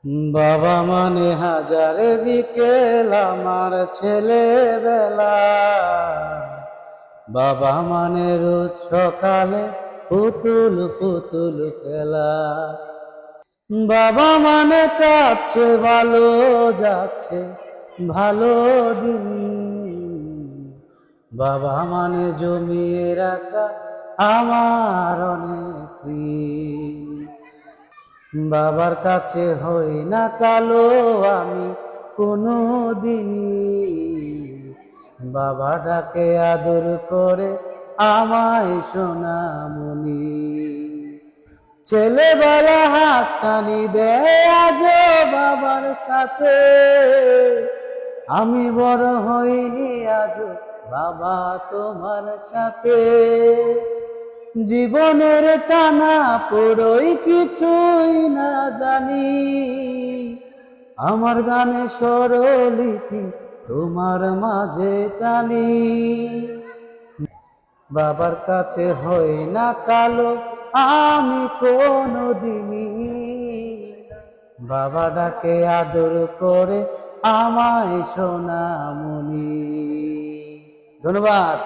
বাবা মানে হাজারে বিকেল আমার ছেলেবেলা, বাবা মানে রোজ সকালে পুতুল পুতুল খেলা। বাবা মানে কাঁদছে ভালো যাচ্ছে ভালো দিন, বাবা মানে জমিয়ে রাখা আমার অনেক ঋণ। বাবার কাছে হই না কালো আমি কোনো দিনই, বাবা ডাকে আদর করে আমায় সোনামণি। ছেলেবেলা হাত টানি দেয় আজও বাবার সাথে, আমি বড় হইনি আজও বাবা তোমার সাথে। জীবনের টানা পুরোই কিছুই না জানি, আমার গানে স্বরলিপি তোমার মাঝে টানি। বাবার কাছে হই না কালো আমি কোনো দিনই, বাবা ডাকে আদর করে আমায় সোনামণি। ধন্যবাদ।